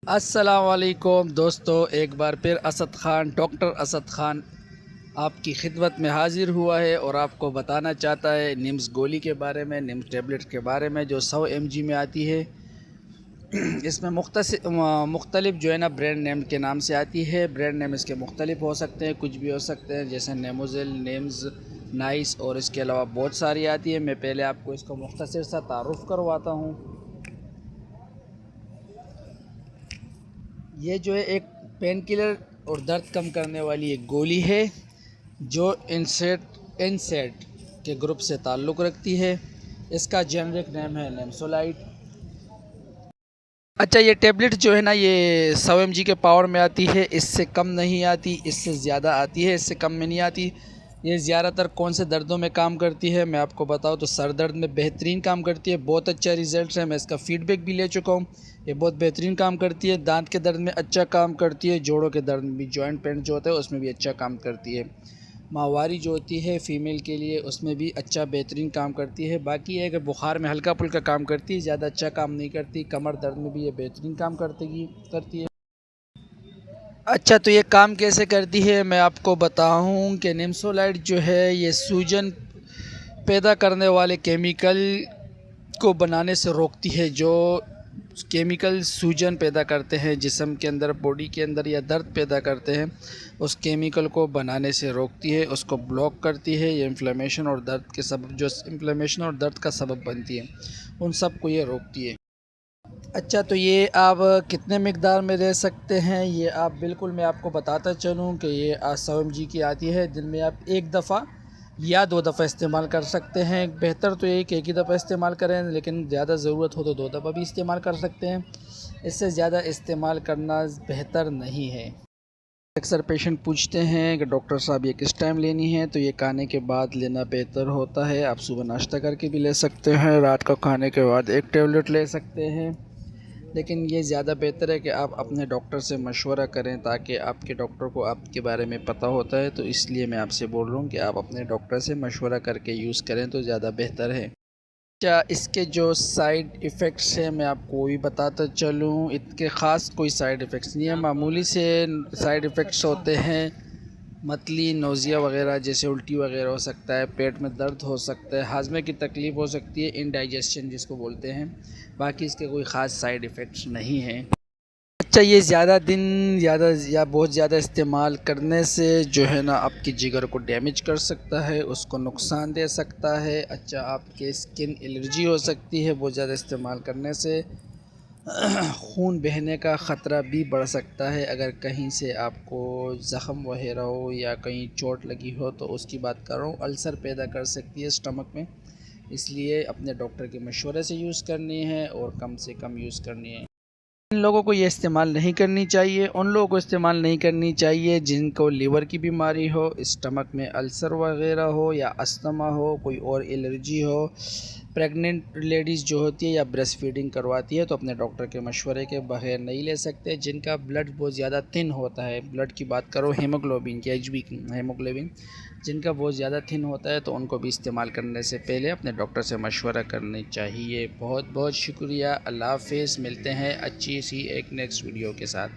السلام علیکم دوستو، ایک بار پھر اسد خان ڈاکٹر اسد خان آپ کی خدمت میں حاضر ہوا ہے اور آپ کو بتانا چاہتا ہے نمز گولی کے بارے میں، نمز ٹیبلٹ کے بارے میں جو 100 mg میں آتی ہے۔ اس میں مختلف جو ہے نا برینڈ نیم کے نام سے آتی ہے۔ برینڈ نیم اس کے مختلف ہو سکتے ہیں، کچھ بھی ہو سکتے ہیں، جیسے نیموزل، نیمز، نائس، اور اس کے علاوہ بہت ساری آتی ہے۔ میں پہلے آپ کو اس کو مختصر سا تعارف کرواتا ہوں۔ یہ جو ہے ایک پین کلر اور درد کم کرنے والی ایک گولی ہے جو انسیٹ کے گروپ سے تعلق رکھتی ہے۔ اس کا جنرک نیم ہے نیمسولائٹ۔ اچھا، یہ ٹیبلٹ جو ہے نا یہ 100 mg کے پاور میں آتی ہے، اس سے کم نہیں آتی، اس سے زیادہ آتی ہے، اس سے کم میں نہیں آتی۔ یہ زیادہ تر کون سے دردوں میں کام کرتی ہے میں آپ کو بتاؤں تو سر درد میں بہترین کام کرتی ہے، بہت اچھا ریزلٹس ہے، میں اس کا فیڈ بیک بھی لے چکا ہوں۔ یہ بہت بہترین کام کرتی ہے۔ دانت کے درد میں اچھا کام کرتی ہے، جوڑوں کے درد میں بھی، جوائنٹ پین جو ہوتا ہے اس میں بھی اچھا کام کرتی ہے۔ ماہواری جو ہوتی ہے فیمیل کے لیے اس میں بھی اچھا بہترین کام کرتی ہے۔ باقی یہ کہ بخار میں ہلکا پھلکا کام کرتی ہے، زیادہ اچھا کام نہیں کرتی۔ کمر درد میں بھی یہ بہترین کام کرتی ہے۔ اچھا، تو یہ کام کیسے کرتی ہے میں آپ کو بتاؤں کہ نیمسولائٹ جو ہے یہ سوجن پیدا کرنے والے کیمیکل کو بنانے سے روکتی ہے، جو کیمیکل سوجن پیدا کرتے ہیں جسم کے اندر، باڈی کے اندر، یا درد پیدا کرتے ہیں، اس کیمیکل کو بنانے سے روکتی ہے، اس کو بلاک کرتی ہے۔ یہ انفلیمیشن اور درد کے سبب، جو انفلیمیشن اور درد کا سبب بنتی ہے، ان سب کو یہ روکتی ہے۔ اچھا، تو یہ آپ کتنے مقدار میں لے سکتے ہیں؟ یہ آپ بالکل، میں آپ کو بتاتا چلوں کہ یہ 100 mg کی آتی ہے، دن میں آپ ایک دفعہ یا 2 دفعہ استعمال کر سکتے ہیں۔ بہتر تو یہی کہ ایک ہی دفعہ استعمال کریں، لیکن زیادہ ضرورت ہو تو 2 دفعہ بھی استعمال کر سکتے ہیں۔ اس سے زیادہ استعمال کرنا بہتر نہیں ہے۔ اکثر پیشنٹ پوچھتے ہیں کہ ڈاکٹر صاحب یہ کس ٹائم لینی ہے، تو یہ کھانے کے بعد لینا بہتر ہوتا ہے۔ آپ صبح ناشتہ کر کے بھی لے سکتے ہیں، رات کو کھانے کے بعد ایک ٹیبلٹ لے سکتے ہیں، لیکن یہ زیادہ بہتر ہے کہ آپ اپنے ڈاکٹر سے مشورہ کریں، تاکہ آپ کے ڈاکٹر کو آپ کے بارے میں پتہ ہوتا ہے، تو اس لیے میں آپ سے بول رہا ہوں کہ آپ اپنے ڈاکٹر سے مشورہ کر کے یوز کریں تو زیادہ بہتر ہے۔ اچھا، اس کے جو سائیڈ ایفیکٹس ہیں میں آپ کو بھی بتاتا چلوں۔ اس کے خاص کوئی سائیڈ ایفیکٹس نہیں ہیں، معمولی سے سائیڈ ایفیکٹس ہوتے ہیں، متلی، نوزیا وغیرہ، جیسے الٹی وغیرہ ہو سکتا ہے، پیٹ میں درد ہو سکتا ہے، ہاضمے کی تکلیف ہو سکتی ہے، انڈائجیشن جس کو بولتے ہیں۔ باقی اس کے کوئی خاص سائیڈ ایفیکٹس نہیں ہیں۔ اچھا، یہ زیادہ دن یا بہت زیادہ استعمال کرنے سے جو ہے نا آپ کی جگر کو ڈیمیج کر سکتا ہے، اس کو نقصان دے سکتا ہے۔ اچھا، آپ کے اسکن الرجی ہو سکتی ہے بہت زیادہ استعمال کرنے سے۔ خون بہنے کا خطرہ بھی بڑھ سکتا ہے، اگر کہیں سے آپ کو زخم وغیرہ ہو یا کہیں چوٹ لگی ہو تو اس کی بات کر رہا ہوں۔ السر پیدا کر سکتی ہے اسٹمک میں، اس لیے اپنے ڈاکٹر کے مشورے سے یوز کرنی ہے اور کم سے کم یوز کرنی ہے۔ ان لوگوں کو یہ استعمال نہیں کرنی چاہیے، ان لوگوں کو استعمال نہیں کرنی چاہیے جن کو لیور کی بیماری ہو، اسٹمک میں السر وغیرہ ہو، یا استھما ہو، کوئی اور الرجی ہو، پریگننٹ لیڈیز جو ہوتی ہے یا بریسٹ فیڈنگ کرواتی ہے تو اپنے ڈاکٹر کے مشورے کے بغیر نہیں لے سکتے۔ جن کا بلڈ بہت زیادہ تھن ہوتا ہے، بلڈ کی بات کرو، ہیموگلوبن کی، ایچ بی کی ہیموگلوبن، جن کا بہت زیادہ تھن ہوتا ہے تو ان کو بھی استعمال کرنے سے پہلے اپنے ڈاکٹر سے مشورہ کرنی چاہیے۔ بہت بہت شکریہ، اللہ حافظ، ملتے ہیں اچھی سی ایک نیکسٹ ویڈیو کے ساتھ۔